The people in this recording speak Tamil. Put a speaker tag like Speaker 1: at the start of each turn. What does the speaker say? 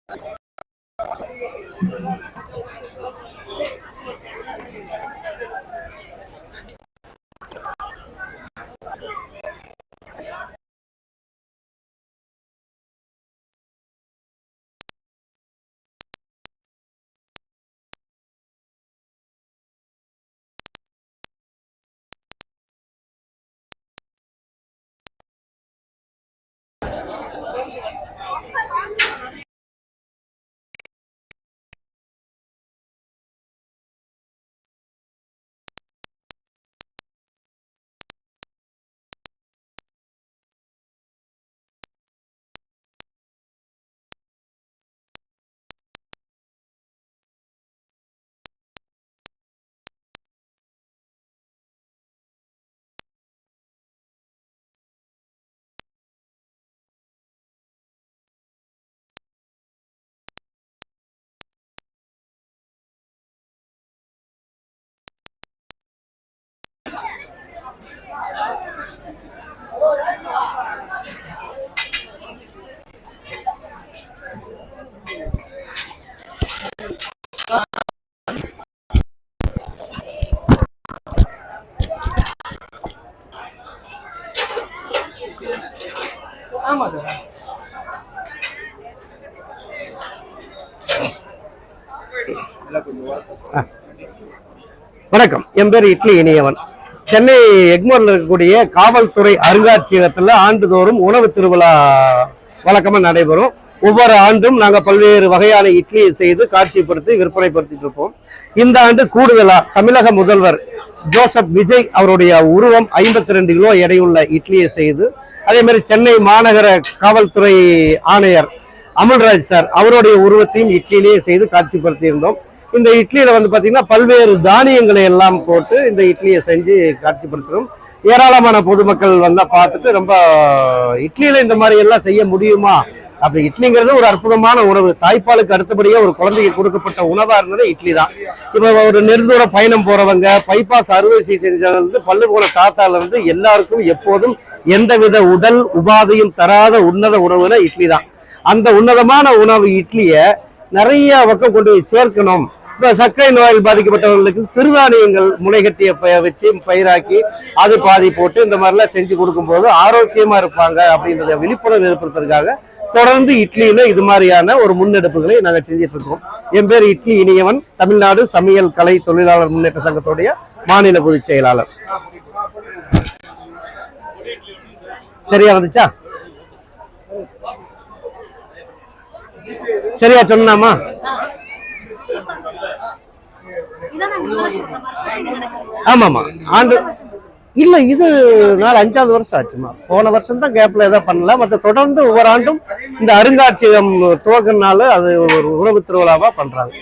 Speaker 1: ஆமா சார். வணக்கம், என் பேர் இட்லி இனியவன். சென்னை எக்மோர்ல இருக்கக்கூடிய காவல்துறை அருங்காட்சியகத்துல ஆண்டுதோறும் உணவு திருவிழா வழக்கமா நடைபெறும். ஒவ்வொரு ஆண்டும் நாங்க பல்வேறு வகையான இட்லியை செய்து காட்சிப்படுத்தி விற்பனைப்படுத்திட்டு இருப்போம். இந்த ஆண்டு கூடுதலா தமிழக முதல்வர் ஜோசப் விஜய் அவருடைய உருவம் 52 கிலோ எடையுள்ள இட்லியை செய்து, அதே மாதிரி சென்னை மாநகர காவல்துறை ஆணையர் அமல்ராஜ் சார் அவருடைய உருவத்தையும் இட்லியிலேயே செய்து காட்சிப்படுத்தி இருந்தோம். இந்த இட்லியில வந்து பாத்தீங்கன்னா பல்வேறு தானியங்களை எல்லாம் போட்டு இந்த இட்லியை செஞ்சு காட்சிப்படுத்துறோம். ஏராளமான பொதுமக்கள் வந்தா பார்த்துட்டு ரொம்ப இட்லியில இந்த மாதிரி எல்லாம் செய்ய முடியுமா, அப்படி இட்லிங்கிறது ஒரு அற்புதமான உணவு. தாய்ப்பாலுக்கு அடுத்தபடியே ஒரு குழந்தைக்கு கொடுக்கப்பட்ட உணவா இருந்தது இட்லி தான். இப்ப ஒரு நெடுந்தூர பயணம் போறவங்க, பைபாஸ் அறுவை சிகிச்சை பல்லு போன தாத்தால இருந்து எல்லாருக்கும் எப்போதும் எந்தவித உடல் உபாதையும் தராத உன்னத உணவுனா இட்லி தான். அந்த உன்னதமான உணவு இட்லிய நிறைய பக்கம் கொண்டு போய் சேர்க்கணும். இப்ப சர்க்கரை நோயில் பாதிக்கப்பட்டவர்களுக்கு சிறுதானியங்கள் முளைகட்டிய வச்சு பயிராக்கி அது பாதி போட்டு இந்த மாதிரிலாம் செஞ்சு கொடுக்கும் போது ஆரோக்கியமா இருப்பாங்க அப்படின்றத விழிப்புணர்வு ஏற்படுத்துறதுக்காக தொடர்ந்து இட்லியில இது மாதிரியான ஒரு முன்னெடுப்புகளை நாங்க செஞ்சிட்டு இருக்கோம். என் பேர் இட்லி இனியவன், தமிழ்நாடு சமையல் கலை தொழிலாளர் முன்னேற்ற சங்கத்துடைய மாநில பொதுச் செயலாளர். சரியா வந்துச்சா? சரியா சொன்னாமா? ஆமாமா, ஆண்டு இல்ல, இது 4-5வது வருஷம் ஆச்சுமா. போன வருஷம் தான் கேப்ல ஏதோ பண்ணல. மற்ற தொடர்ந்து ஒவ்வொரு ஆண்டும் இந்த அருங்காட்சியகம் துவக்கினால அது ஒரு உணவு திருவிழாவா பண்றாங்க.